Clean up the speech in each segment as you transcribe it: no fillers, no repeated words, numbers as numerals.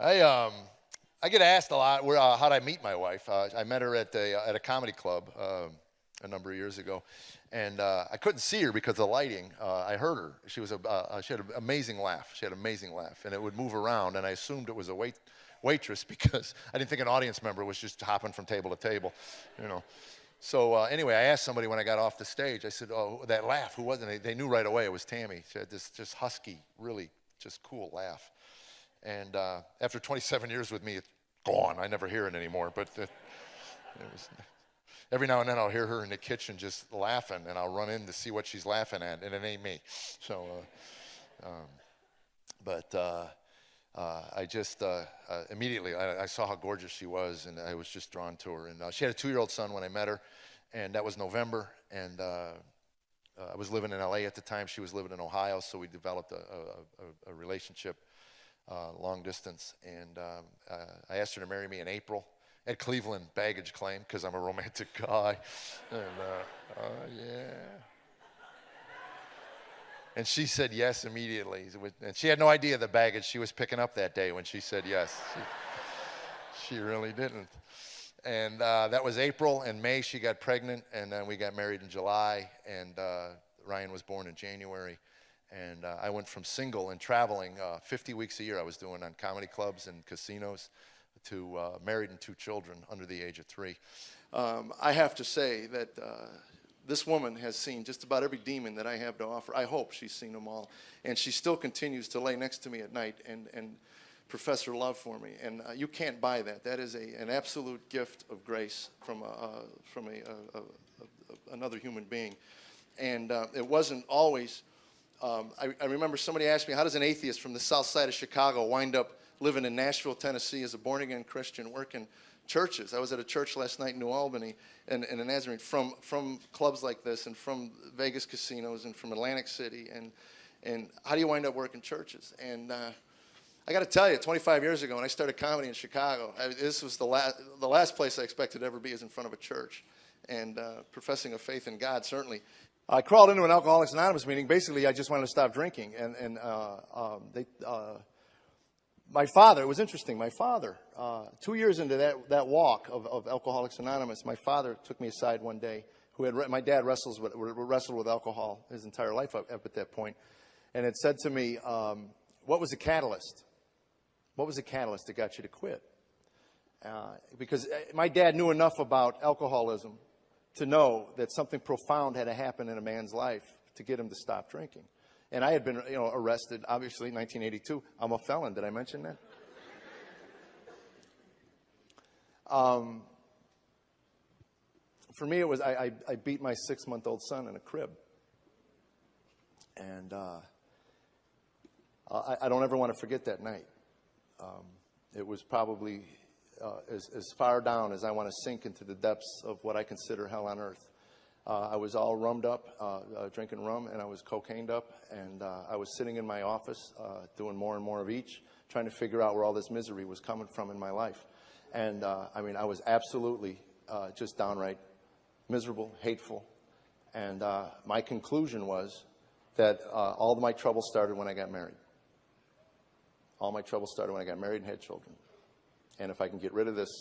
I I get asked a lot where how did I meet my wife. I met her at a comedy club a number of years ago, and I couldn't see her because of the lighting. I heard her. She had an amazing laugh. She had an amazing laugh, and it would move around. And I assumed it was a waitress because I didn't think an audience member was just hopping from table to table, you know. So anyway, I asked somebody when I got off the stage. I said, "Oh, that laugh, who was it?" They knew right away it was Tammy. She had this just husky, really just cool laugh. And after 27 years with me, it's gone. I never hear it anymore. But it was, every now and then I'll hear her in the kitchen just laughing, and I'll run in to see what she's laughing at, and it ain't me. So, but I just immediately I saw how gorgeous she was, and I was just drawn to her. And she had a 2-year-old son when I met her, and that was November. And I was living in L.A. at the time. She was living in Ohio, so we developed a relationship. Long distance, and I asked her to marry me in April at Cleveland baggage claim because I'm a romantic guy, and yeah, and she said yes immediately, and she had no idea the baggage she was picking up that day when she said yes. She really didn't, and that was April. And May she got pregnant, and then we got married in July, and Ryan was born in January. And I went from single and traveling 50 weeks a year I was doing on comedy clubs and casinos to married and 2 children under the age of 3. I have to say that this woman has seen just about every demon that I have to offer. I hope she's seen them all. And she still continues to lay next to me at night and profess her love for me. And you can't buy that. That is an absolute gift of grace from another human being. And it wasn't always... I remember somebody asked me, how does an atheist from the south side of Chicago wind up living in Nashville, Tennessee as a born-again Christian working churches? I was at a church last night in New Albany and in the Nazarene from clubs like this and from Vegas casinos and from Atlantic City. And how do you wind up working churches? And I got to tell you, 25 years ago when I started comedy in Chicago, this was the last place I expected to ever be is in front of a church. And professing a faith in God, certainly. I crawled into an Alcoholics Anonymous meeting. Basically, I just wanted to stop drinking. And my father, it was interesting, my father, 2 years into that walk of Alcoholics Anonymous, my father took me aside one day. My dad wrestled with alcohol his entire life up at that point, and it said to me, what was the catalyst? What was the catalyst that got you to quit? Because my dad knew enough about alcoholism to know that something profound had to happen in a man's life to get him to stop drinking. And I had been, arrested, obviously, in 1982. I'm a felon. Did I mention that? For me, it was I beat my 6-month-old son in a crib. And I don't ever want to forget that night. It was probably... as far down as I want to sink into the depths of what I consider hell on earth. I was all rummed up, drinking rum, and I was cocained up, and I was sitting in my office doing more and more of each, trying to figure out where all this misery was coming from in my life. And I was absolutely just downright miserable, hateful. And my conclusion was that all of my trouble started when I got married. All my trouble started when I got married and had children. And if I can get rid of this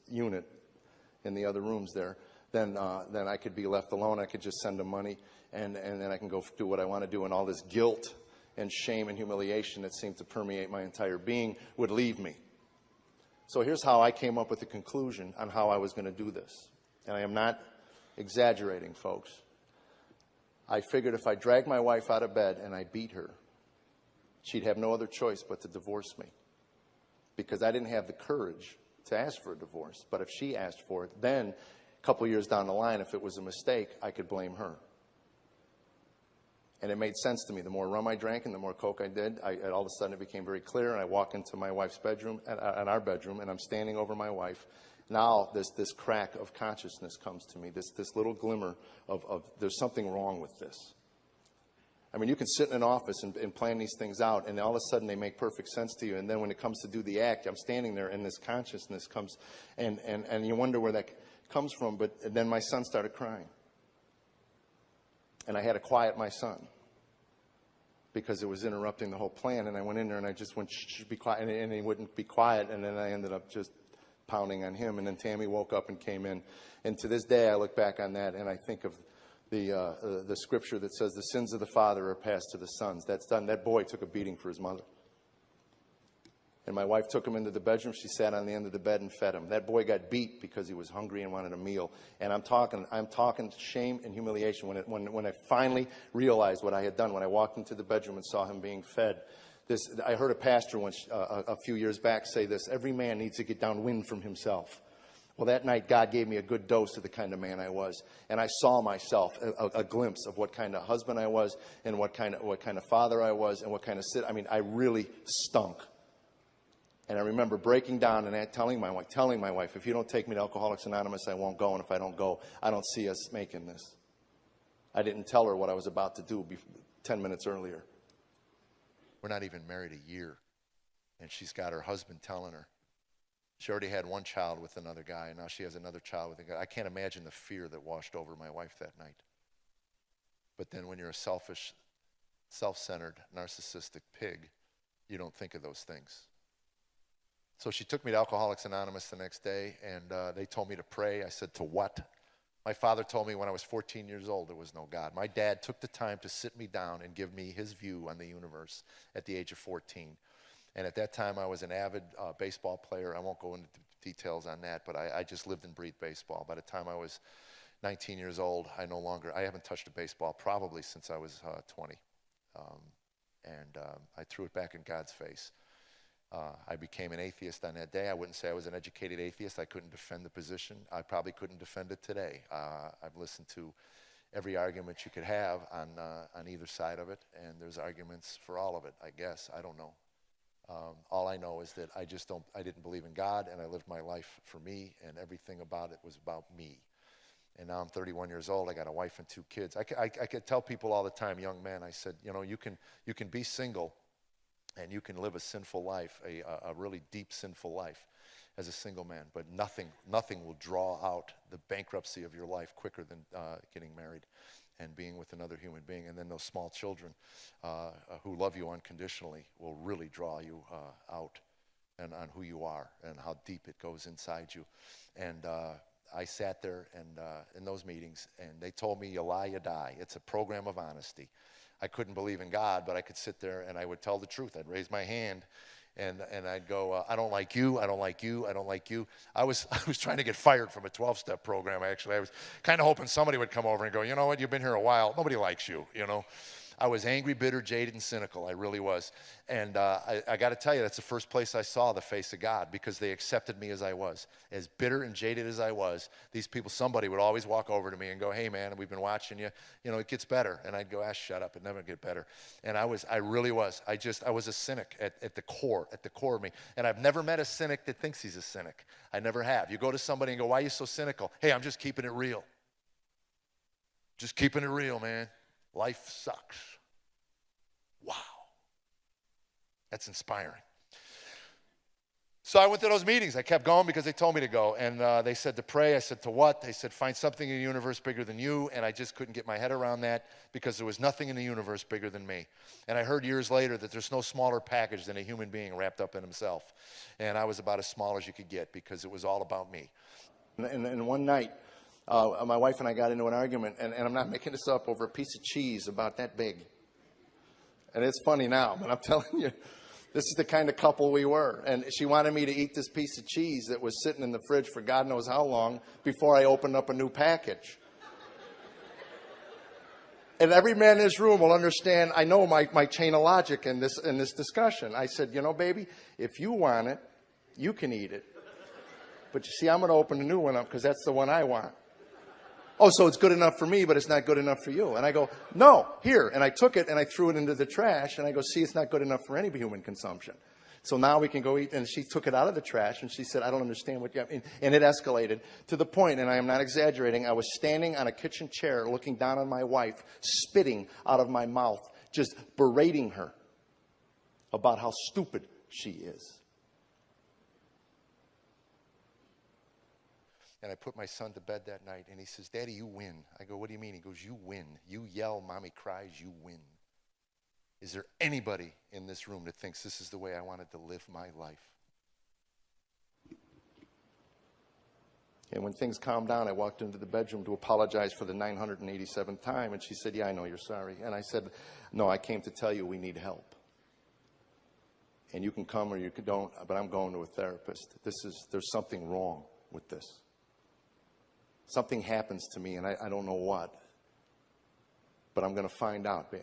unit in the other rooms there, then I could be left alone. I could just send them money, and then I can go do what I want to do. And all this guilt and shame and humiliation that seemed to permeate my entire being would leave me. So here's how I came up with the conclusion on how I was going to do this. And I am not exaggerating, folks. I figured if I dragged my wife out of bed and I beat her, she'd have no other choice but to divorce me. Because I didn't have the courage to ask for a divorce. But if she asked for it, then a couple years down the line, if it was a mistake, I could blame her. And it made sense to me. The more rum I drank and the more coke I did, all of a sudden it became very clear. And I walk into my wife's bedroom, and our bedroom, and I'm standing over my wife. Now this crack of consciousness comes to me, this little glimmer of there's something wrong with this. I mean, you can sit in an office and plan these things out, and all of a sudden they make perfect sense to you. And then when it comes to do the act, I'm standing there, and this consciousness comes, and you wonder where that comes from. But then my son started crying. And I had to quiet my son. because it was interrupting the whole plan. And I went in there and I just went, shh, be quiet. And he wouldn't be quiet. And then I ended up just pounding on him. And then Tammy woke up and came in. And to this day, I look back on that and I think of the scripture that says the sins of the father are passed to the sons. That's done. That boy took a beating for his mother. And my wife took him into the bedroom. She sat on the end of the bed and fed him. That boy got beat because he was hungry and wanted a meal. And I'm talking shame and humiliation when I finally realized what I had done. When I walked into the bedroom and saw him being fed. I heard a pastor once a few years back say this: every man needs to get downwind from himself. Well, that night, God gave me a good dose of the kind of man I was. And I saw myself, a glimpse of what kind of husband I was and what kind of father I was and what kind of I really stunk. And I remember breaking down and telling my wife, if you don't take me to Alcoholics Anonymous, I won't go. And if I don't go, I don't see us making this. I didn't tell her what I was about to do 10 minutes earlier. We're not even married a year. And she's got her husband telling her. She already had one child with another guy, and now she has another child with a guy. I can't imagine the fear that washed over my wife that night. But then when you're a selfish, self-centered, narcissistic pig, you don't think of those things. So she took me to Alcoholics Anonymous the next day, and they told me to pray. I said, to what? My father told me when I was 14 years old there was no God. My dad took the time to sit me down and give me his view on the universe at the age of 14. And at that time, I was an avid baseball player. I won't go into details on that, but I just lived and breathed baseball. By the time I was 19 years old, I haven't touched a baseball probably since I was 20. I threw it back in God's face. I became an atheist on that day. I wouldn't say I was an educated atheist. I couldn't defend the position. I probably couldn't defend it today. I've listened to every argument you could have on either side of it, and there's arguments for all of it, I guess. I don't know. All I know is that I didn't believe in God, and I lived my life for me, and everything about it was about me. And now I'm 31 years old. I got a wife and 2 kids. I could tell people all the time, young men, I said, you can be single, and you can live a sinful life, a really deep sinful life as a single man, but nothing will draw out the bankruptcy of your life quicker than getting married and being with another human being. And then those small children who love you unconditionally will really draw you out and on who you are and how deep it goes inside you. And I sat there and in those meetings, and they told me, you lie, you die. It's a program of honesty. I couldn't believe in God, but I could sit there and I would tell the truth. I'd raise my hand and I'd go, I don't like you, I don't like you, I don't like you. I was trying to get fired from a 12-step program, actually. I was kind of hoping somebody would come over and go, you know what, you've been here a while, nobody likes you, you know. I was angry, bitter, jaded, and cynical. I really was. And I got to tell you, that's the first place I saw the face of God, because they accepted me as I was. As bitter and jaded as I was, these people, somebody would always walk over to me and go, hey, man, we've been watching you. You know, it gets better. And I'd go, shut up. It never get better. And I really was. I was a cynic at the core of me. And I've never met a cynic that thinks he's a cynic. I never have. You go to somebody and go, why are you so cynical? Hey, I'm just keeping it real. Just keeping it real, man. Life sucks. Wow. That's inspiring. So I went to those meetings. I kept going because they told me to go. And they said to pray. I said, to what? They said, find something in the universe bigger than you. And I just couldn't get my head around that, because there was nothing in the universe bigger than me. And I heard years later that there's no smaller package than a human being wrapped up in himself. And I was about as small as you could get, because it was all about me. And one night, my wife and I got into an argument, and I'm not making this up, over a piece of cheese about that big. And it's funny now, but I'm telling you, this is the kind of couple we were. And she wanted me to eat this piece of cheese that was sitting in the fridge for God knows how long before I opened up a new package. And every man in this room will understand, I know my chain of logic in this discussion. I said, you know, baby, if you want it, you can eat it. But you see, I'm going to open a new one up because that's the one I want. Oh, so it's good enough for me, but it's not good enough for you. And I go, no, here. And I took it and I threw it into the trash. And I go, see, it's not good enough for any human consumption. So now we can go eat. And she took it out of the trash and she said, I don't understand what you have. And it escalated to the point, and I am not exaggerating, I was standing on a kitchen chair looking down on my wife, spitting out of my mouth, just berating her about how stupid she is. And I put my son to bed that night, and he says, Daddy, you win. I go, what do you mean? He goes, you win. You yell, Mommy cries, you win. Is there anybody in this room that thinks this is the way I wanted to live my life? And when things calmed down, I walked into the bedroom to apologize for the 987th time, and she said, yeah, I know you're sorry. And I said, no, I came to tell you we need help. And you can come or you don't, but I'm going to a therapist. There's something wrong with this. Something happens to me, and I don't know what. But I'm going to find out.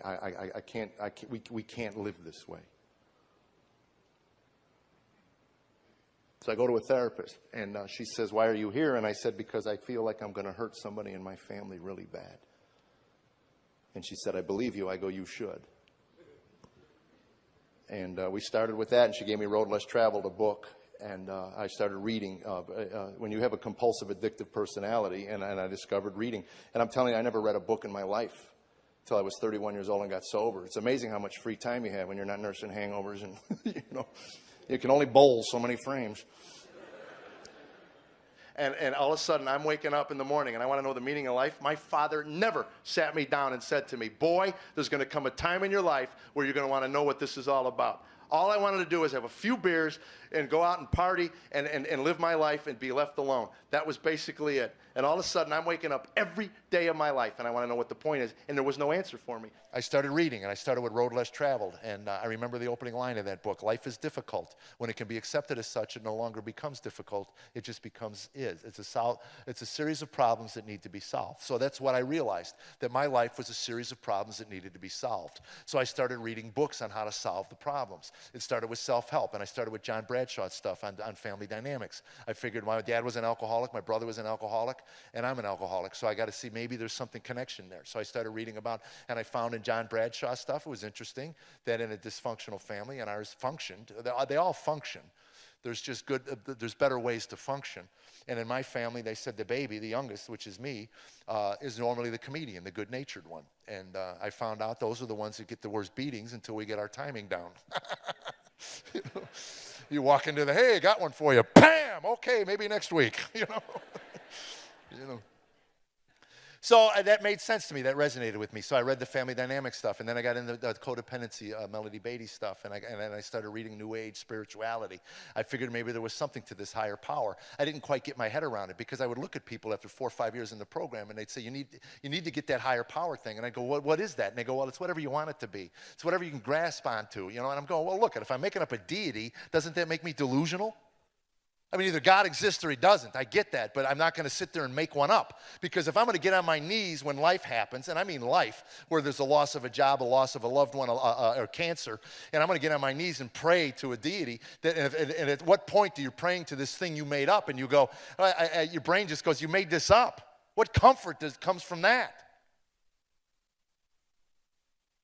We can't live this way. So I go to a therapist, and she says, why are you here? And I said, because I feel like I'm going to hurt somebody in my family really bad. And she said, I believe you. I go, you should. And we started with that, and she gave me Road Less Traveled, a book. And I started reading. When you have a compulsive, addictive personality, and I discovered reading. And I'm telling you, I never read a book in my life until I was 31 years old and got sober. It's amazing how much free time you have when you're not nursing hangovers, and you can only bowl so many frames. And all of a sudden, I'm waking up in the morning, and I want to know the meaning of life. My father never sat me down and said to me, boy, there's going to come a time in your life where you're going to want to know what this is all about. All I wanted to do was have a few beers and go out and party and live my life and be left alone. That was basically it. And all of a sudden, I'm waking up every day of my life, and I want to know what the point is. And there was no answer for me. I started reading, and I started with Road Less Traveled. And I remember the opening line of that book, life is difficult. When it can be accepted as such, it no longer becomes difficult. It just becomes is. It's a series of problems that need to be solved. So that's what I realized, that my life was a series of problems that needed to be solved. So I started reading books on how to solve the problems. It started with self-help, and I started with John Bradshaw's stuff on family dynamics. I figured my dad was an alcoholic, my brother was an alcoholic, and I'm an alcoholic, so I got to see maybe there's something connection there. So I started reading about, and I found in John Bradshaw's stuff, it was interesting that in a dysfunctional family, and ours functioned, they all function. There's better ways to function. And in my family, they said the baby, the youngest, which is me, is normally the comedian, the good-natured one. And I found out those are the ones that get the worst beatings until we get our timing down. You walk into hey, got one for you. Bam! Okay, maybe next week. you know. So that made sense to me. That resonated with me. So I read the family dynamics stuff, and then I got into the codependency, Melody Beatty stuff, and then I started reading New Age spirituality. I figured maybe there was something to this higher power. I didn't quite get my head around it, because I would look at people after 4 or 5 years in the program, and they'd say, you need to get that higher power thing. And I go, what is that? And they go, well, it's whatever you want it to be. It's whatever you can grasp onto. And I'm going, well, look, if I'm making up a deity, doesn't that make me delusional? I mean, either God exists or he doesn't. I get that, but I'm not going to sit there and make one up. Because if I'm going to get on my knees when life happens, and I mean life, where there's a loss of a job, a loss of a loved one, or cancer, and I'm going to get on my knees and pray to a deity, and at what point do you praying to this thing you made up, and you go, your brain just goes, you made this up. What comfort comes from that?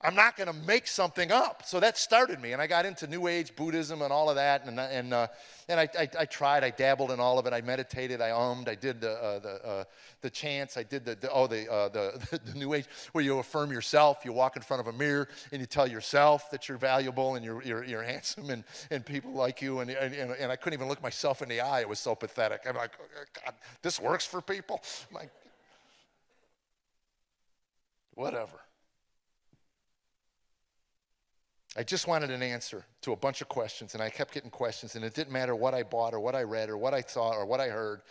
I'm not going to make something up. So that started me, and I got into New Age Buddhism and all of that, and I tried. I dabbled in all of it. I meditated. I I did the chants. I did the New Age where you affirm yourself. You walk in front of a mirror and you tell yourself that you're valuable and you're handsome and people like you. And I couldn't even look myself in the eye. It was so pathetic. I'm like, oh, God, this works for people. I'm like, whatever. I just wanted an answer to a bunch of questions, and I kept getting questions, and it didn't matter what I bought or what I read or what I saw or what I heard.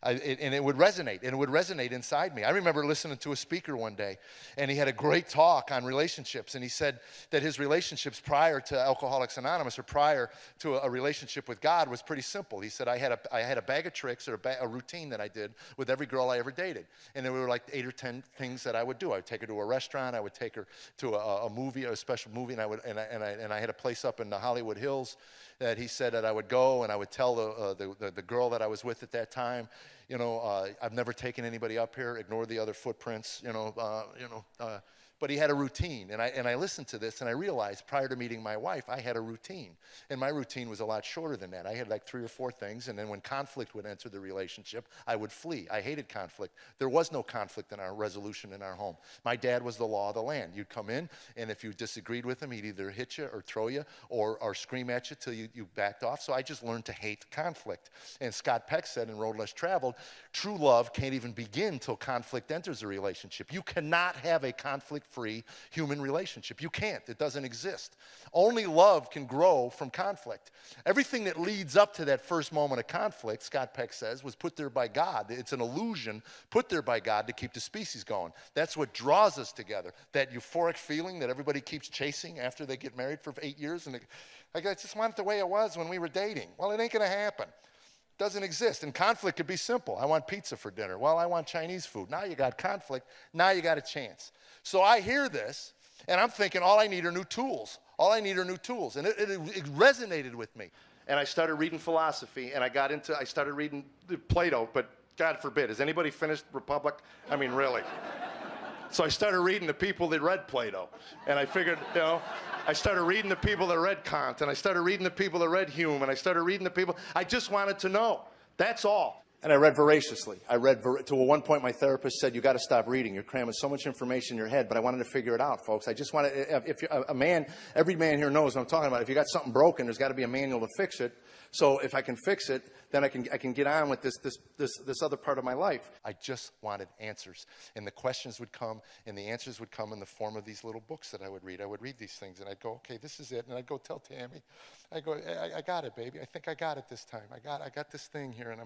And it would resonate, and it would resonate inside me. I remember listening to a speaker one day, and he had a great talk on relationships, and he said that his relationships prior to Alcoholics Anonymous or prior to a relationship with God was pretty simple. He said, I had a bag of tricks or a routine that I did with every girl I ever dated, and there were like 8 or 10 things that I would do. I would take her to a restaurant, I would take her to a movie, a special movie, and I had a place up in the Hollywood Hills that he said that I would go, and I would tell the girl that I was with at that time, I've never taken anybody up here. Ignore the other footprints. But he had a routine, and I listened to this, and I realized prior to meeting my wife, I had a routine, and my routine was a lot shorter than that. I had like 3 or 4 things, and then when conflict would enter the relationship, I would flee. I hated conflict. There was no conflict in our resolution in our home. My dad was the law of the land. You'd come in, and if you disagreed with him, he'd either hit you or throw you or scream at you till you backed off. So I just learned to hate conflict. And Scott Peck said in Road Less Traveled, true love can't even begin till conflict enters a relationship. You cannot have a conflict-free human relationship. You can't. It doesn't exist. Only love can grow from conflict. Everything that leads up to that first moment of conflict, Scott Peck says, was put there by God. It's an illusion put there by God to keep the species going. That's what draws us together. That euphoric feeling that everybody keeps chasing after they get married for 8 years. And I just want it the way it was when we were dating. Well, it ain't going to happen. It doesn't exist. And conflict could be simple. I want pizza for dinner. Well, I want Chinese food. Now you got conflict. Now you got a chance. So I hear this, and I'm thinking all I need are new tools. All I need are new tools. And it resonated with me. And I started reading philosophy, and I started reading Plato, but God forbid, has anybody finished Republic? I mean, really. So I started reading the people that read Plato. And I figured, I started reading the people that read Kant, and I started reading the people that read Hume, and I started reading the people. I just wanted to know. That's all. And I read voraciously. To one point, my therapist said, you got to stop reading. You're cramming so much information in your head, but I wanted to figure it out, folks. I just wanted, if every man here knows what I'm talking about. If you got something broken, there's got to be a manual to fix it. So if I can fix it, then I can get on with this other part of my life. I just wanted answers. And the questions would come, and the answers would come in the form of these little books that I would read. I would read these things, and I'd go, okay, this is it. And I'd go tell Tammy, I got it, baby. I think I got it this time. I got this thing here, and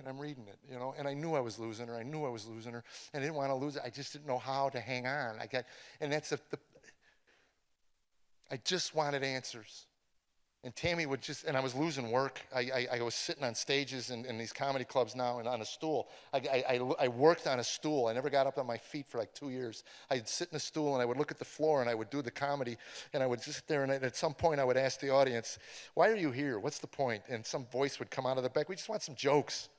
I'm reading it, And I knew I was losing her. And I didn't want to lose it. I just didn't know how to hang on. I just wanted answers. And Tammy would and I was losing work. I was sitting on stages in these comedy clubs now and on a stool. I worked on a stool. I never got up on my feet for like 2 years. I'd sit in a stool and I would look at the floor and I would do the comedy and I would just sit there and at some point I would ask the audience, why are you here? What's the point? And some voice would come out of the back. We just want some jokes.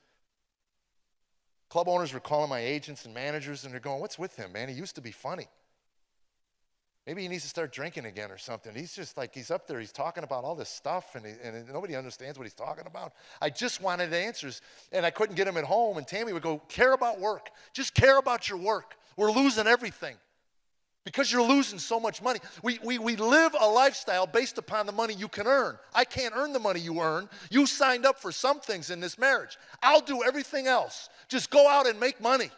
Club owners were calling my agents and managers and they're going, what's with him, man? He used to be funny. Maybe he needs to start drinking again or something. He's just like, he's up there, he's talking about all this stuff, and nobody understands what he's talking about. I just wanted answers, and I couldn't get him at home, and Tammy would go, care about work. Just care about your work. We're losing everything because you're losing so much money. We live a lifestyle based upon the money you can earn. I can't earn the money you earn. You signed up for some things in this marriage. I'll do everything else. Just go out and make money.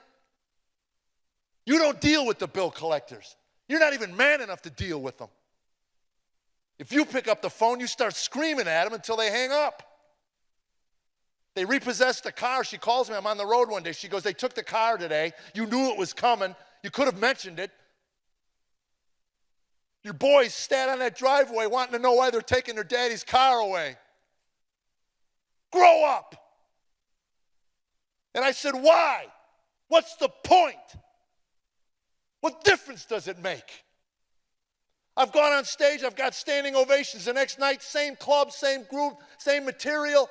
You don't deal with the bill collectors. You're not even man enough to deal with them. If you pick up the phone, you start screaming at them until they hang up. They repossessed the car. She calls me. I'm on the road one day. She goes, they took the car today. You knew it was coming. You could have mentioned it. Your boys stand on that driveway wanting to know why they're taking their daddy's car away. Grow up. And I said, why? What's the point? What difference does it make? I've gone on stage, I've got standing ovations. The next night, same club, same group, same material.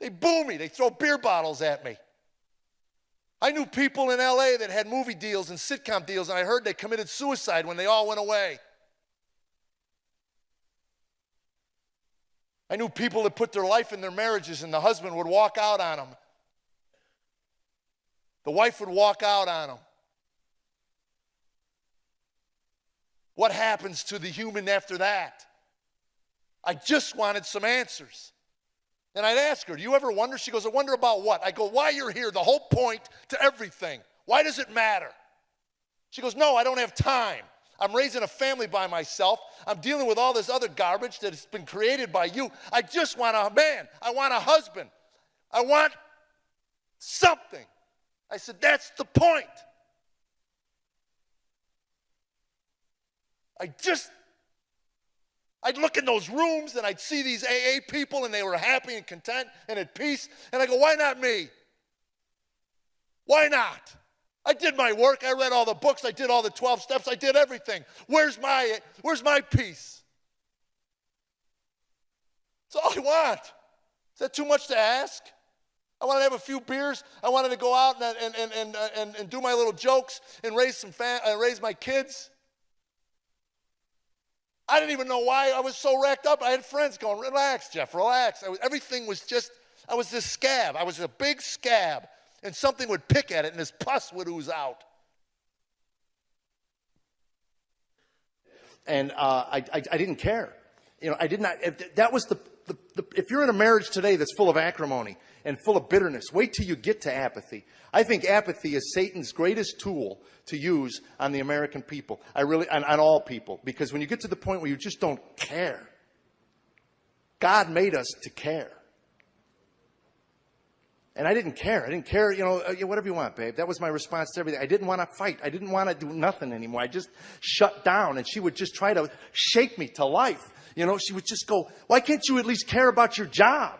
They boo me, they throw beer bottles at me. I knew people in LA that had movie deals and sitcom deals, and I heard they committed suicide when they all went away. I knew people that put their life in their marriages, and the husband would walk out on them. The wife would walk out on them. What happens to the human after that? I just wanted some answers. And I'd ask her, do you ever wonder? She goes, I wonder about what? I go, why you're here, the whole point to everything. Why does it matter? She goes, no, I don't have time. I'm raising a family by myself. I'm dealing with all this other garbage that has been created by you. I just want a man. I want a husband. I want something. I said, that's the point. I'd look in those rooms and I'd see these AA people and they were happy and content and at peace. And I go, why not me? Why not? I did my work. I read all the books. I did all the 12 steps. I did everything. Where's my peace? That's all I want. Is that too much to ask? I wanted to have a few beers. I wanted to go out and do my little jokes and raise my kids. I didn't even know why I was so racked up. I had friends going, relax, Jeff, relax. Everything was just, I was this scab. I was a big scab. And something would pick at it and this pus would ooze out. And I didn't care. I did not, that was if you're in a marriage today that's full of acrimony and full of bitterness, wait till you get to apathy. I think apathy is Satan's greatest tool to use on the American people. On all people. Because when you get to the point where you just don't care, God made us to care. And I didn't care. I didn't care, whatever you want, babe. That was my response to everything. I didn't want to fight. I didn't want to do nothing anymore. I just shut down. And she would just try to shake me to life. She would just go, why can't you at least care about your job?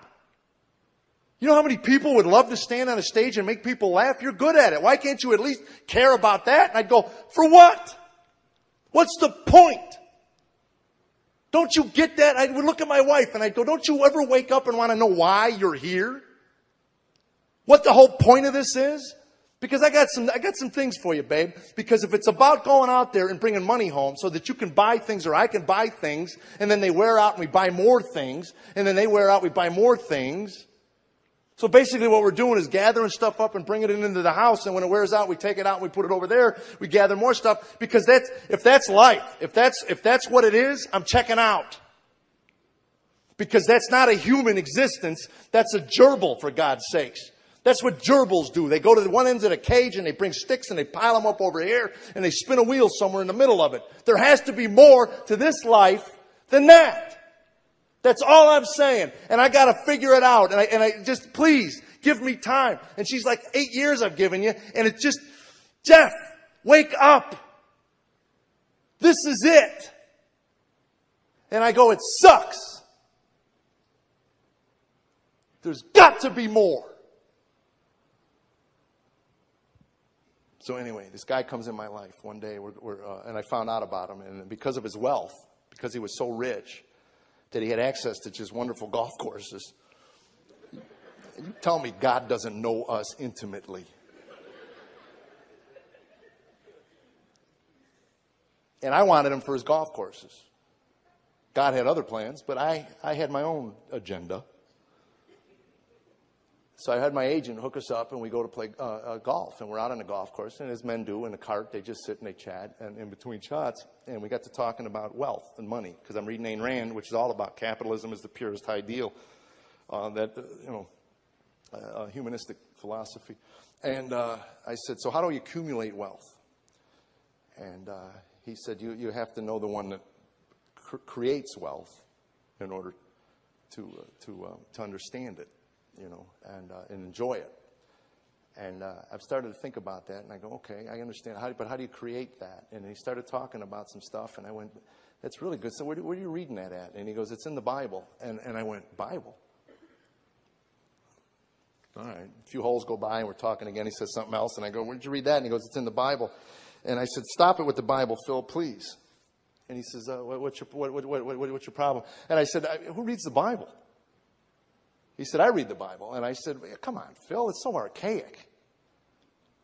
You know how many people would love to stand on a stage and make people laugh? You're good at it. Why can't you at least care about that? And I'd go, for what? What's the point? Don't you get that? I would look at my wife and I'd go, don't you ever wake up and want to know why you're here? What the whole point of this is? Because I got some things for you, babe. Because if it's about going out there and bringing money home so that you can buy things or I can buy things, and then they wear out and we buy more things, and then they wear out, we buy more things. So basically what we're doing is gathering stuff up and bringing it into the house, and when it wears out, we take it out and we put it over there. We gather more stuff because if that's life, if that's what it is, I'm checking out. Because that's not a human existence. That's a gerbil, for God's sakes. That's what gerbils do. They go to the one end of the cage and they bring sticks and they pile them up over here and they spin a wheel somewhere in the middle of it. There has to be more to this life than that. That's all I'm saying. And I got to figure it out. And I just, please, give me time. And she's like, 8 years I've given you. And it's just, Jeff, wake up. This is it. And I go, it sucks. There's got to be more. So anyway, this guy comes in my life one day, and I found out about him. And because of his wealth, because he was so rich, that he had access to just wonderful golf courses. You tell me God doesn't know us intimately. And I wanted him for his golf courses. God had other plans, but I had my own agenda. So I had my agent hook us up, and we go to play golf. And we're out on the golf course, and as men do in a cart, they just sit and they chat and in between shots. And we got to talking about wealth and money, because I'm reading Ayn Rand, which is all about capitalism is the purest ideal, humanistic philosophy. And I said, so how do we accumulate wealth? And he said, you have to know the one that creates wealth in order to understand it. And enjoy it. And I've started to think about that, and I go, okay, I understand. But how do you create that? And he started talking about some stuff, and I went, that's really good. So where are you reading that at? And he goes, it's in the Bible. And I went, Bible? All right. A few holes go by, and we're talking again. He says something else, and I go, where'd you read that? And he goes, it's in the Bible. And I said, stop it with the Bible, Phil, please. And he says, what's your problem? And I said, who reads the Bible? He said, I read the Bible. And I said, come on, Phil, it's so archaic.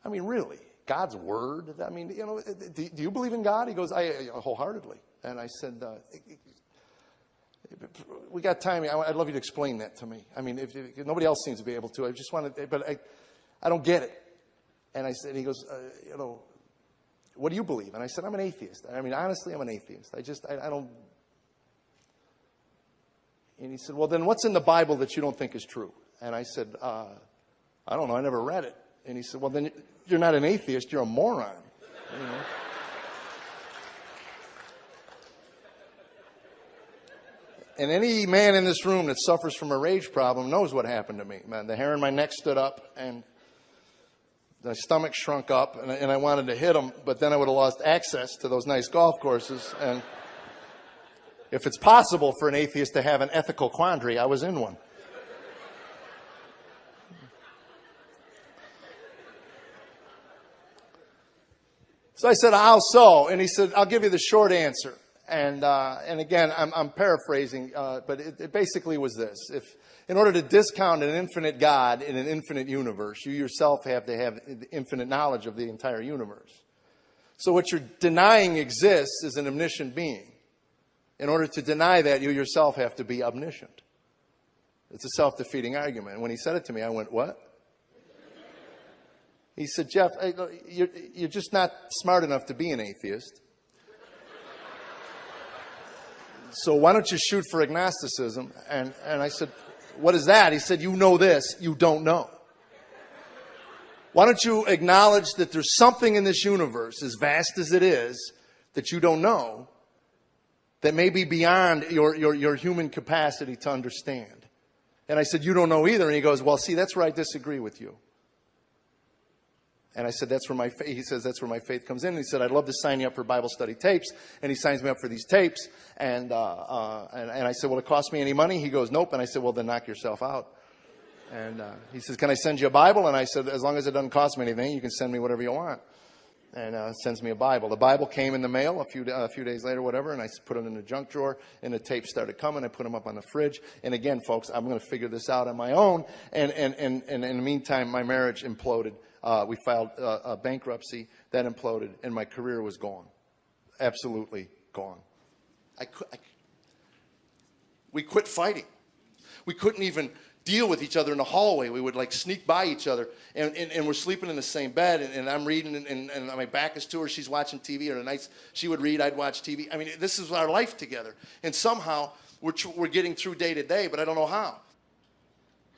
I mean, really, God's word? I mean, do you believe in God? He goes, I wholeheartedly. And I said, we got time. I'd love you to explain that to me. I mean, if nobody else seems to be able to. I just wanted, but I don't get it. And I said, he goes, what do you believe? And I said, I'm an atheist. I mean, honestly, I'm an atheist. I don't. And he said, well, then what's in the Bible that you don't think is true? And I said, I don't know. I never read it. And he said, well, then you're not an atheist. You're a moron. And any man in this room that suffers from a rage problem knows what happened to me. Man, the hair on my neck stood up, and my stomach shrunk up, and I wanted to hit him, but then I would have lost access to those nice golf courses. And if it's possible for an atheist to have an ethical quandary, I was in one. So I said, how so? And he said, I'll give you the short answer. And again, I'm paraphrasing, but it basically was this. If in order to discount an infinite God in an infinite universe, you yourself have to have infinite knowledge of the entire universe. So what you're denying exists is an omniscient being. In order to deny that, you yourself have to be omniscient. It's a self-defeating argument. And when he said it to me, I went, what? He said, Jeff, you're just not smart enough to be an atheist. so why don't you shoot for agnosticism? And I said, what is that? He said, you know this, you don't know. Why don't you acknowledge that there's something in this universe, as vast as it is, that you don't know, that may be beyond your human capacity to understand? And I said, you don't know either. And he goes, well, see, that's where I disagree with you. And I said, he says, that's where my faith comes in. And he said, I'd love to sign you up for Bible study tapes. And he signs me up for these tapes. And I said, will it cost me any money? He goes, nope. And I said, well, then knock yourself out. And he says, can I send you a Bible? And I said, as long as it doesn't cost me anything, you can send me whatever you want. And sends me a Bible. The Bible came in the mail a few days later, whatever, and I put it in the junk drawer, and the tapes started coming. I put them up on the fridge. And again, folks, I'm going to figure this out on my own. And in the meantime, my marriage imploded. We filed a bankruptcy. That imploded, and my career was gone. Absolutely gone. We quit fighting. We couldn't even deal with each other in the hallway. We would like sneak by each other, and we're sleeping in the same bed, and I'm reading, and my back is to her. She's watching TV, or the nights she would read, I'd watch TV. I mean, this is our life together, and somehow we're getting through day to day, but I don't know how.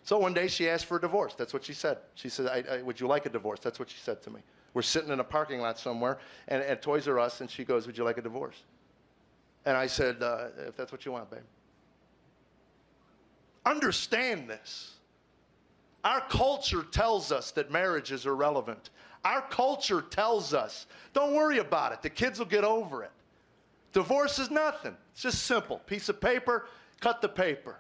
So one day she asked for a divorce. That's what she said. She said, would you like a divorce? That's what she said to me. We're sitting in a parking lot somewhere and at Toys R Us, and she goes, would you like a divorce? And I said, if that's what you want, babe. Understand this. Our culture tells us that marriage is irrelevant. Our culture tells us, don't worry about it. The kids will get over it. Divorce is nothing. It's just simple. Piece of paper, cut the paper.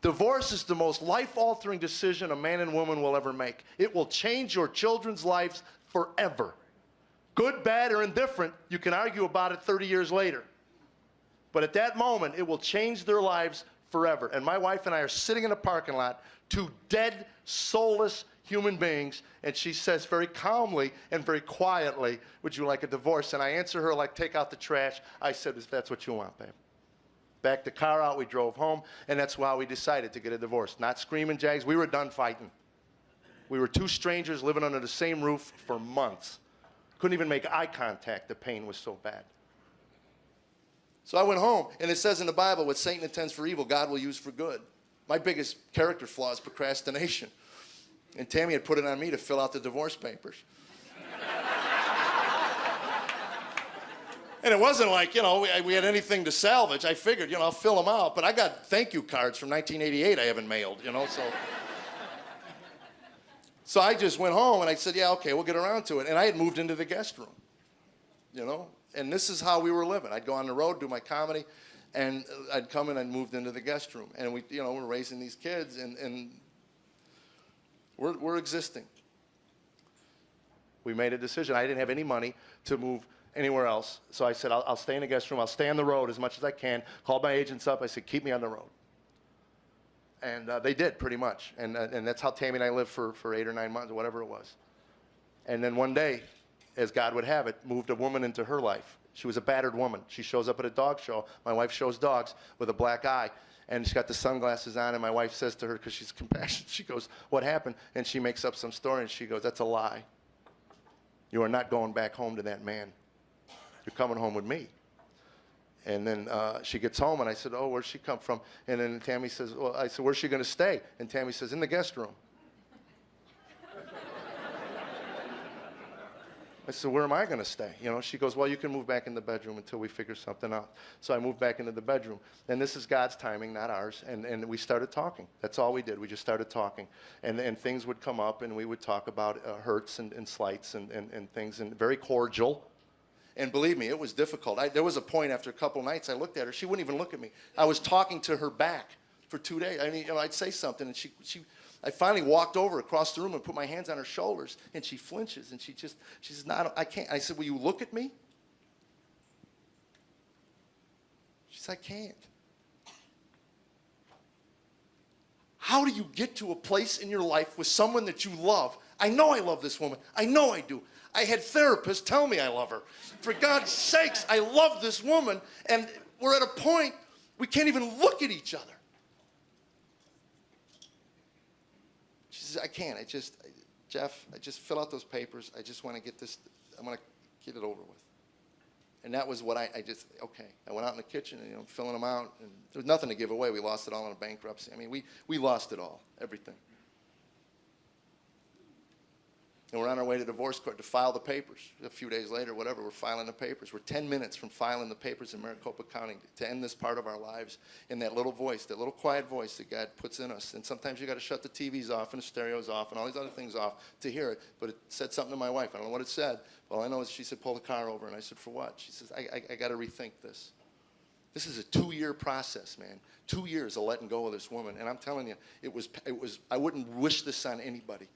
Divorce is the most life-altering decision a man and woman will ever make. It will change your children's lives forever. Good, bad, or indifferent, you can argue about it 30 years later. But at that moment, it will change their lives forever. And my wife and I are sitting in a parking lot, two dead, soulless human beings, and she says very calmly and very quietly, would you like a divorce? And I answer her like, take out the trash. I said, if that's what you want, babe. Backed the car out, we drove home, and that's why we decided to get a divorce. Not screaming jags, we were done fighting. We were two strangers living under the same roof for months. Couldn't even make eye contact, the pain was so bad. So I went home, and it says in the Bible, what Satan intends for evil, God will use for good. My biggest character flaw is procrastination. And Tammy had put it on me to fill out the divorce papers. And it wasn't like, we had anything to salvage. I figured, I'll fill them out. But I got thank you cards from 1988 I haven't mailed, so. So I just went home, and I said, yeah, okay, we'll get around to it. And I had moved into the guest room, And this is how we were living. I'd go on the road, do my comedy, and I'd come in and moved into the guest room. And we're raising these kids, and we're existing. We made a decision. I didn't have any money to move anywhere else. So I said, I'll stay in the guest room. I'll stay on the road as much as I can. Called my agents up. I said, keep me on the road. And they did, pretty much. And that's how Tammy and I lived for 8 or 9 months, or whatever it was. And then one day, as God would have it, moved a woman into her life. She was a battered woman. She shows up at a dog show. My wife shows dogs with a black eye. And she's got the sunglasses on, and my wife says to her, because she's compassionate, she goes, what happened? And she makes up some story, and she goes, that's a lie. You are not going back home to that man. You're coming home with me. And then she gets home, and I said, oh, where'd she come from? And then Tammy says, well, I said, where's she going to stay? And Tammy says, in the guest room. I said, where am I going to stay? She goes, well, you can move back in the bedroom until we figure something out. So I moved back into the bedroom. And this is God's timing, not ours. And we started talking. That's all we did. We just started talking. And things would come up, and we would talk about hurts and slights and things, and very cordial. And believe me, it was difficult. There was a point after a couple nights I looked at her. She wouldn't even look at me. I was talking to her back for 2 days. I mean, I'd say something, and I finally walked over across the room and put my hands on her shoulders, and she flinches, and she says, no, I can't. I said, will you look at me? She said, I can't. How do you get to a place in your life with someone that you love? I know I love this woman. I know I do. I had therapists tell me I love her. For God's sakes, I love this woman, and we're at a point we can't even look at each other. She says, I can't. Jeff, I just fill out those papers. I just want to get this, I want to get it over with. And that was what I just, okay. I went out in the kitchen and, filling them out. And there was nothing to give away. We lost it all in a bankruptcy. I mean, we lost it all, everything. And we're on our way to divorce court to file the papers. A few days later, whatever, we're filing the papers. We're 10 minutes from filing the papers in Maricopa County to end this part of our lives. And that little voice, that little quiet voice that God puts in us. And sometimes you got to shut the TVs off and the stereos off and all these other things off to hear it. But it said something to my wife. I don't know what it said. All I know is she said, pull the car over. And I said, for what? She says, I got to rethink this. This is a 2-year process, man. 2 years of letting go of this woman. And I'm telling you, it was. I wouldn't wish this on anybody.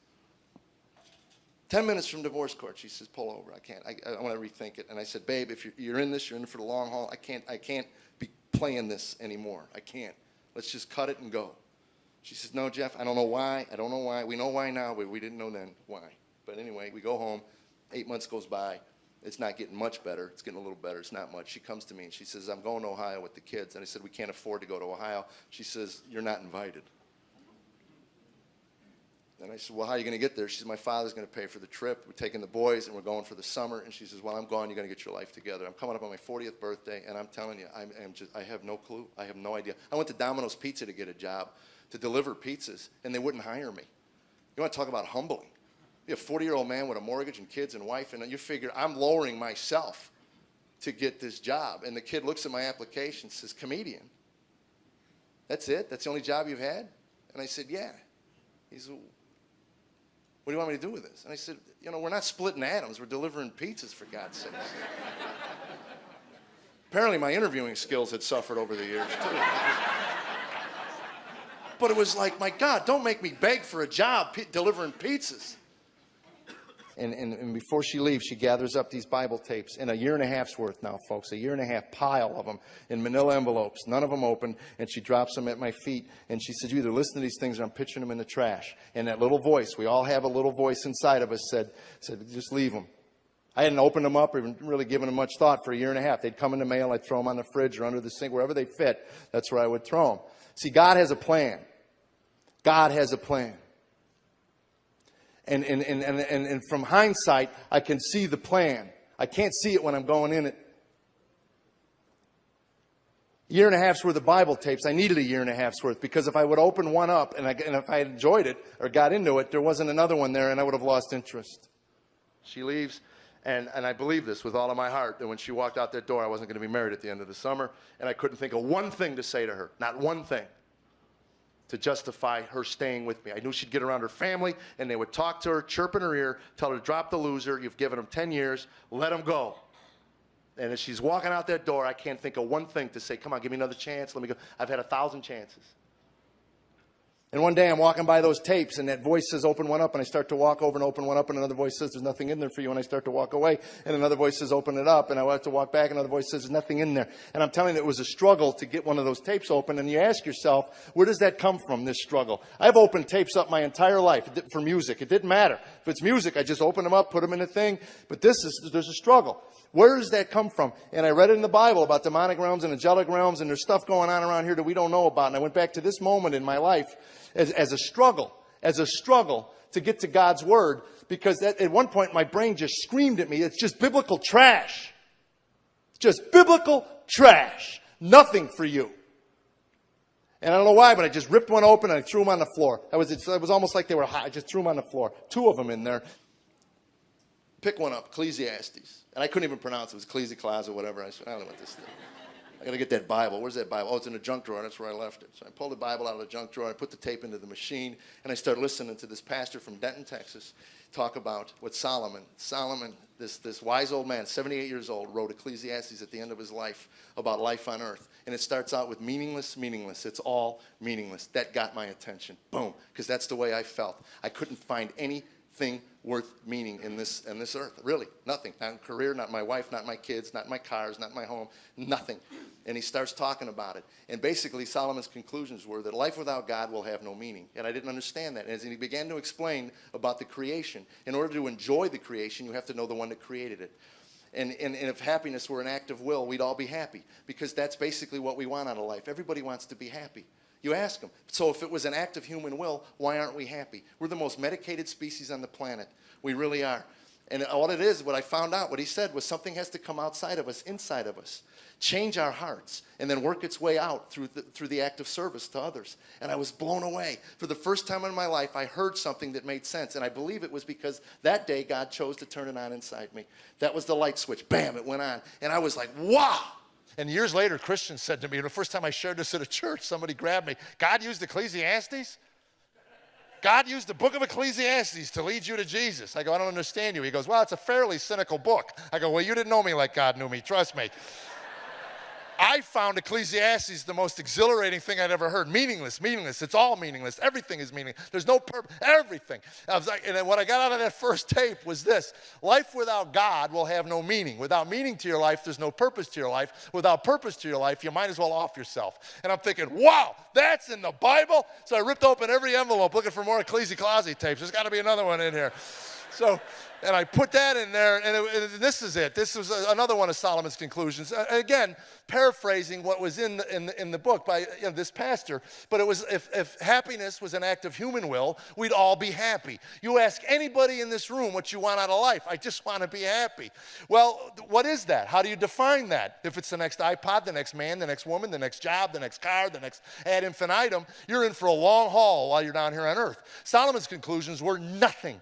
10 minutes from divorce court, she says, pull over. I can't. I want to rethink it. And I said, babe, if you're in this, you're in for the long haul. I can't be playing this anymore. I can't. Let's just cut it and go. She says, no, Jeff, I don't know why. I don't know why. We know why now, but we didn't know then why. But anyway, we go home. 8 months goes by. It's not getting much better. It's getting a little better. It's not much. She comes to me and she says, I'm going to Ohio with the kids. And I said, we can't afford to go to Ohio. She says, you're not invited. And I said, well, how are you going to get there? She said, my father's going to pay for the trip. We're taking the boys, and we're going for the summer. And she says, well, I'm gone. You're going to get your life together. I'm coming up on my 40th birthday, and I'm telling you, I have no clue. I have no idea. I went to Domino's Pizza to get a job to deliver pizzas, and they wouldn't hire me. You want to talk about humbling? You're a 40-year-old man with a mortgage and kids and wife, and you figure I'm lowering myself to get this job. And the kid looks at my application and says, comedian. That's it? That's the only job you've had? And I said, yeah. He said, what do you want me to do with this? And I said, we're not splitting atoms. We're delivering pizzas, for God's sakes. Apparently my interviewing skills had suffered over the years, too. But it was like, my God, don't make me beg for a job delivering pizzas. And before she leaves, she gathers up these Bible tapes in a 1.5 years worth now, folks, a 1.5 years pile of them in manila envelopes, none of them open, and she drops them at my feet. And she said, you either listen to these things or I'm pitching them in the trash. And that little voice, we all have a little voice inside of us, said just leave them. I hadn't opened them up or even really given them much thought for a 1.5 years. They'd come in the mail, I'd throw them on the fridge or under the sink, wherever they fit, that's where I would throw them. See, God has a plan. God has a plan. And from hindsight, I can see the plan. I can't see it when I'm going in it. 1.5 years worth of Bible tapes. I needed a 1.5 years worth because if I would open one up and if I had enjoyed it or got into it, there wasn't another one there and I would have lost interest. She leaves, and I believe this with all of my heart, that when she walked out that door, I wasn't going to be married at the end of the summer, and I couldn't think of one thing to say to her, not one thing, to justify her staying with me. I knew she'd get around her family, and they would talk to her, chirp in her ear, tell her to drop the loser. You've given him 10 years. Let him go. And as she's walking out that door, I can't think of one thing to say, come on, give me another chance. Let me go. I've had 1,000 chances. And one day I'm walking by those tapes, and that voice says, open one up, and I start to walk over and open one up, and another voice says, there's nothing in there for you, and I start to walk away, and another voice says, open it up, and I have to walk back, and another voice says, there's nothing in there. And I'm telling you, it was a struggle to get one of those tapes open, and you ask yourself, where does that come from, this struggle? I've opened tapes up my entire life for music. It didn't matter. If it's music, I just open them up, put them in a thing, but there's a struggle. Where does that come from? And I read it in the Bible about demonic realms and angelic realms, and there's stuff going on around here that we don't know about. And I went back to this moment in my life as a struggle to get to God's Word, because at one point my brain just screamed at me, it's just biblical trash. It's just biblical trash. Nothing for you. And I don't know why, but I just ripped one open and I threw them on the floor. It was almost like they were hot. I just threw them on the floor. 2 of them in there. Pick one up, Ecclesiastes. And I couldn't even pronounce it. It was Ecclesiastes or whatever. I said, I don't know what this is. I got to get that Bible. Where's that Bible? Oh, it's in the junk drawer. That's where I left it. So I pulled the Bible out of the junk drawer. I put the tape into the machine, and I started listening to this pastor from Denton, Texas, talk about what Solomon, this wise old man, 78 years old, wrote Ecclesiastes at the end of his life about life on earth. And it starts out with meaningless, meaningless. It's all meaningless. That got my attention. Boom. Because that's the way I felt. I couldn't find anything worth meaning in this earth. Really, nothing. Not in career, not my wife, not my kids, not my cars, not my home, nothing. And he starts talking about it. And basically, Solomon's conclusions were that life without God will have no meaning. And I didn't understand that. And as he began to explain about the creation, in order to enjoy the creation, you have to know the one that created it. And if happiness were an act of will, we'd all be happy. Because that's basically what we want out of life. Everybody wants to be happy. You ask them. So if it was an act of human will, why aren't we happy? We're the most medicated species on the planet. We really are. And what it is, what I found out, what he said was something has to come outside of us, inside of us, change our hearts, and then work its way out through the act of service to others. And I was blown away. For the first time in my life, I heard something that made sense. And I believe it was because that day God chose to turn it on inside me. That was the light switch. Bam, it went on. And I was like, wow. And years later, Christians said to me, the first time I shared this at a church, somebody grabbed me, God used Ecclesiastes? God used the book of Ecclesiastes to lead you to Jesus. I go, I don't understand you. He goes, well, it's a fairly cynical book. I go, well, you didn't know me like God knew me. Trust me. I found Ecclesiastes the most exhilarating thing I'd ever heard. Meaningless, meaningless. It's all meaningless. Everything is meaningless. There's no purpose. Everything. I was like, and then what I got out of that first tape was this. Life without God will have no meaning. Without meaning to your life, there's no purpose to your life. Without purpose to your life, you might as well off yourself. And I'm thinking, wow, that's in the Bible? So I ripped open every envelope looking for more Ecclesiastes tapes. There's got to be another one in here. And I put that in there, and this is it. This was another one of Solomon's conclusions. Again, paraphrasing what was in the book by this pastor. But it was, if happiness was an act of human will, we'd all be happy. You ask anybody in this room what you want out of life. I just want to be happy. Well, what is that? How do you define that? If it's the next iPod, the next man, the next woman, the next job, the next car, the next ad infinitum, you're in for a long haul while you're down here on earth. Solomon's conclusions were nothing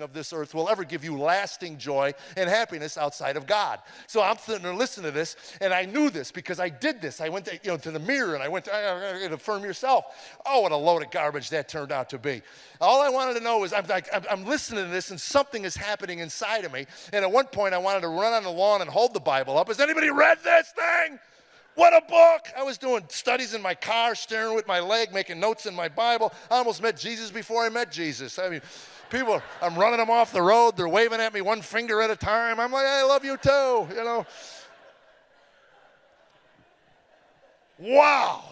of this earth will ever give you lasting joy and happiness outside of God. So I'm sitting there listening to this, and I knew this because I did this. I went to the mirror, and I went to affirm yourself. Oh, what a load of garbage that turned out to be. All I wanted to know is I'm listening to this, and something is happening inside of me. And at one point, I wanted to run on the lawn and hold the Bible up. Has anybody read this thing? What a book! I was doing studies in my car, staring with my leg, making notes in my Bible. I almost met Jesus before I met Jesus. I mean, people, I'm running them off the road. They're waving at me one finger at a time. I'm like, I love you too, Wow.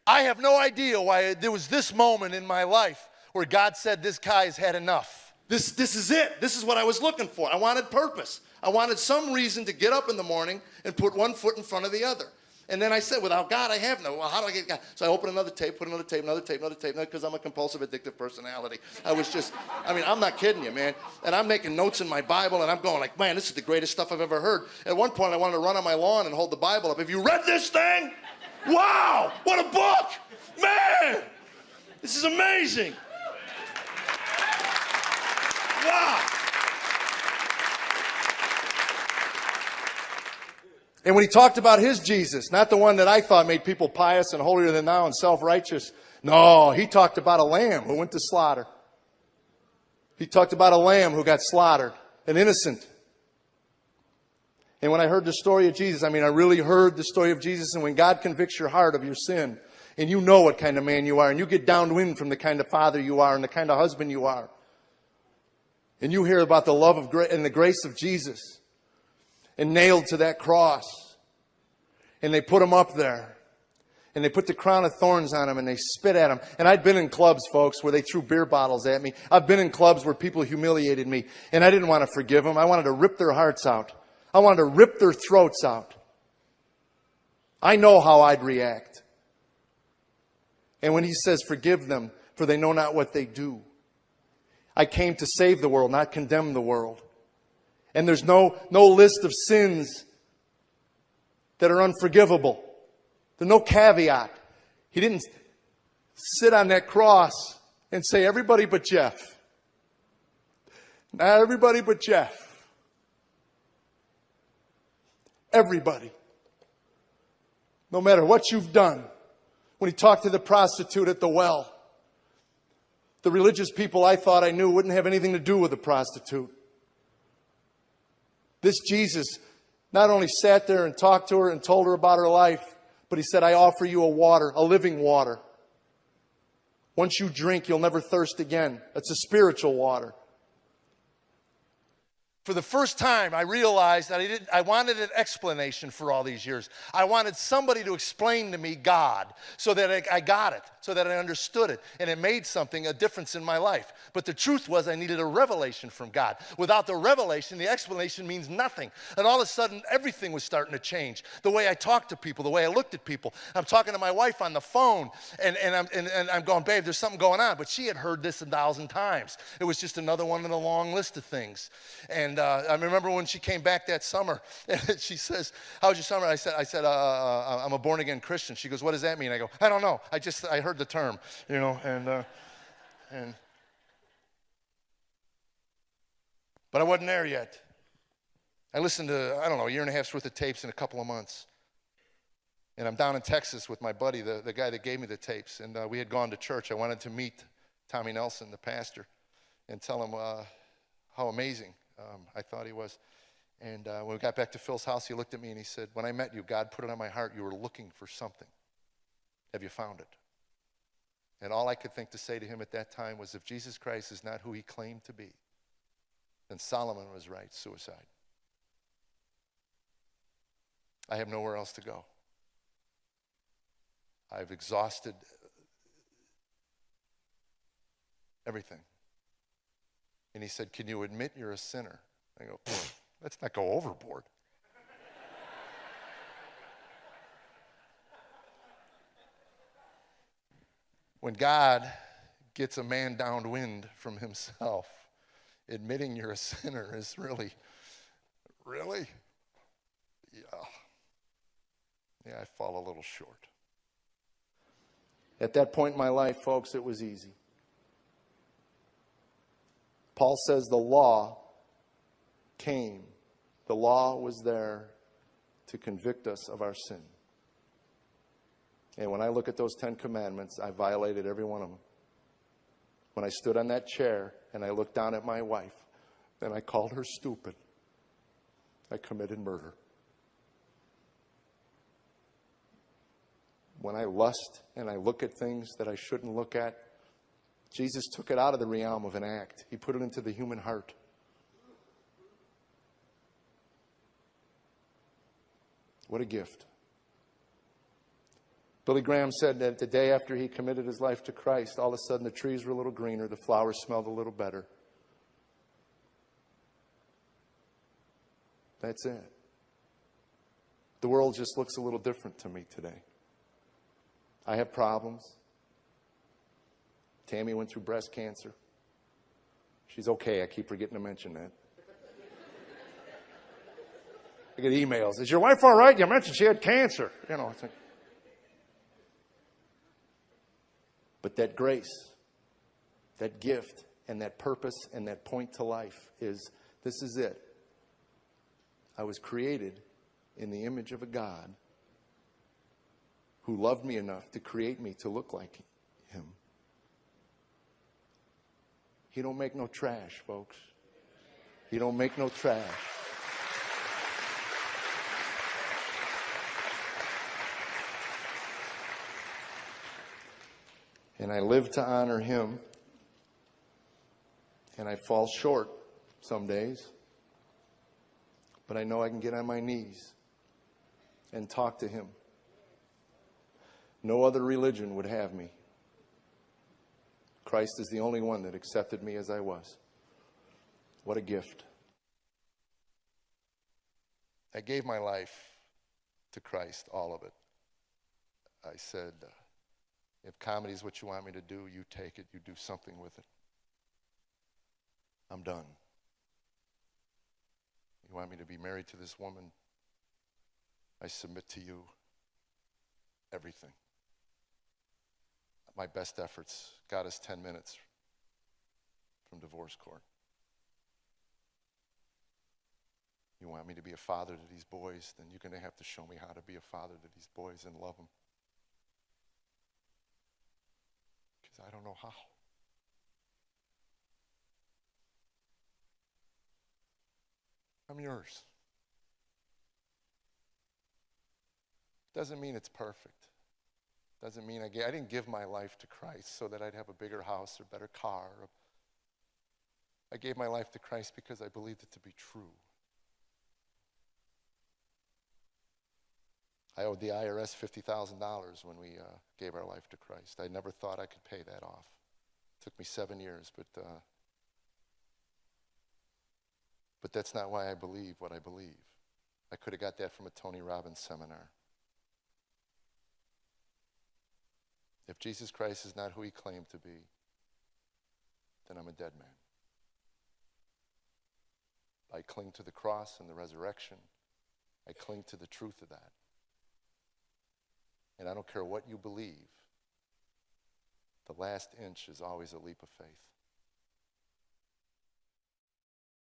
I have no idea why there was this moment in my life where God said, this guy has had enough. This is it. This is what I was looking for. I wanted purpose. I wanted some reason to get up in the morning and put one foot in front of the other. And then I said, without God, I have no. Well, how do I get God? So I opened another tape, put another tape, because I'm a compulsive, addictive personality. I'm not kidding you, man. And I'm making notes in my Bible, and I'm going like, man, this is the greatest stuff I've ever heard. At one point, I wanted to run on my lawn and hold the Bible up. Have you read this thing? Wow, what a book! Man, this is amazing. Wow. And when he talked about his Jesus, not the one that I thought made people pious and holier than thou and self-righteous. No, he talked about a lamb who went to slaughter. He talked about a lamb who got slaughtered, an innocent. And when I heard the story of Jesus, I really heard the story of Jesus. And when God convicts your heart of your sin, and you know what kind of man you are, and you get downwind from the kind of father you are and the kind of husband you are, and you hear about the love of and the grace of Jesus, and nailed to that cross. And they put him up there. And they put the crown of thorns on him and they spit at him. And I'd been in clubs, folks, where they threw beer bottles at me. I've been in clubs where people humiliated me. And I didn't want to forgive them. I wanted to rip their hearts out. I wanted to rip their throats out. I know how I'd react. And when he says, forgive them, for they know not what they do. I came to save the world, not condemn the world. And there's no list of sins that are unforgivable. There's no caveat. He didn't sit on that cross and say, everybody but Jeff. Not everybody but Jeff. Everybody. No matter what you've done. When he talked to the prostitute at the well, the religious people I thought I knew wouldn't have anything to do with the prostitute. This Jesus not only sat there and talked to her and told her about her life, but he said, I offer you a living water. Once you drink, you'll never thirst again. It's a spiritual water. For the first time, I realized that I wanted an explanation for all these years. I wanted somebody to explain to me God so that I got it, so that I understood it, and it made a difference in my life. But the truth was I needed a revelation from God. Without the revelation, the explanation means nothing. And all of a sudden, everything was starting to change. The way I talked to people, the way I looked at people. I'm talking to my wife on the phone, and I'm going, babe, there's something going on. But she had heard this 1,000 times. It was just another one in a long list of things. And I remember when she came back that summer, and she says, "How was your summer?" I said, "I'm a born-again Christian." She goes, "What does that mean?" I go, "I don't know. I heard the term, you know." But I wasn't there yet. I listened to, I don't know, a year and a half's worth of tapes in a couple of months. And I'm down in Texas with my buddy, the guy that gave me the tapes. And we had gone to church. I wanted to meet Tommy Nelson, the pastor, and tell him how amazing I thought he was. And when we got back to Phil's house, he looked at me and he said, "When I met you, God put it on my heart, you were looking for something. Have you found it?" And all I could think to say to him at that time was, if Jesus Christ is not who he claimed to be, then Solomon was right, suicide. I have nowhere else to go. I've exhausted everything. And he said, "Can you admit you're a sinner?" I go, let's not go overboard. When God gets a man downwind from himself, admitting you're a sinner is really? Yeah, I fall a little short. At that point in my life, folks, it was easy. Paul says the law came. The law was there to convict us of our sin. And when I look at those 10 commandments, I violated every one of them. When I stood on that chair and I looked down at my wife and I called her stupid, I committed murder. When I lust and I look at things that I shouldn't look at, Jesus took it out of the realm of an act. He put it into the human heart. What a gift. Billy Graham said that the day after he committed his life to Christ, all of a sudden the trees were a little greener, the flowers smelled a little better. That's it. The world just looks a little different to me today. I have problems. Tammy went through breast cancer. She's okay. I keep forgetting to mention that. I get emails. "Is your wife all right? You mentioned she had cancer." You know, it's like. But that grace, that gift, and that purpose, and that point to life this is it. I was created in the image of a God who loved me enough to create me to look like him. He don't make no trash, folks. He don't make no trash. And I live to honor him. And I fall short some days. But I know I can get on my knees and talk to him. No other religion would have me. Christ is the only one that accepted me as I was. What a gift. I gave my life to Christ, all of it. I said, if comedy is what you want me to do, you take it, you do something with it. I'm done. You want me to be married to this woman? I submit to you everything. My best efforts got us 10 minutes from divorce court. You want me to be a father to these boys, then you're going to have to show me how to be a father to these boys and love them. Because I don't know how. I'm yours. Doesn't mean it's perfect. Doesn't mean I didn't give my life to Christ so that I'd have a bigger house or better car. I gave my life to Christ because I believed it to be true. I owed the IRS $50,000 when we gave our life to Christ. I never thought I could pay that off. It took me 7 years, but that's not why I believe what I believe. I could have got that from a Tony Robbins seminar. If Jesus Christ is not who he claimed to be, then I'm a dead man. I cling to the cross and the resurrection. I cling to the truth of that. And I don't care what you believe, the last inch is always a leap of faith.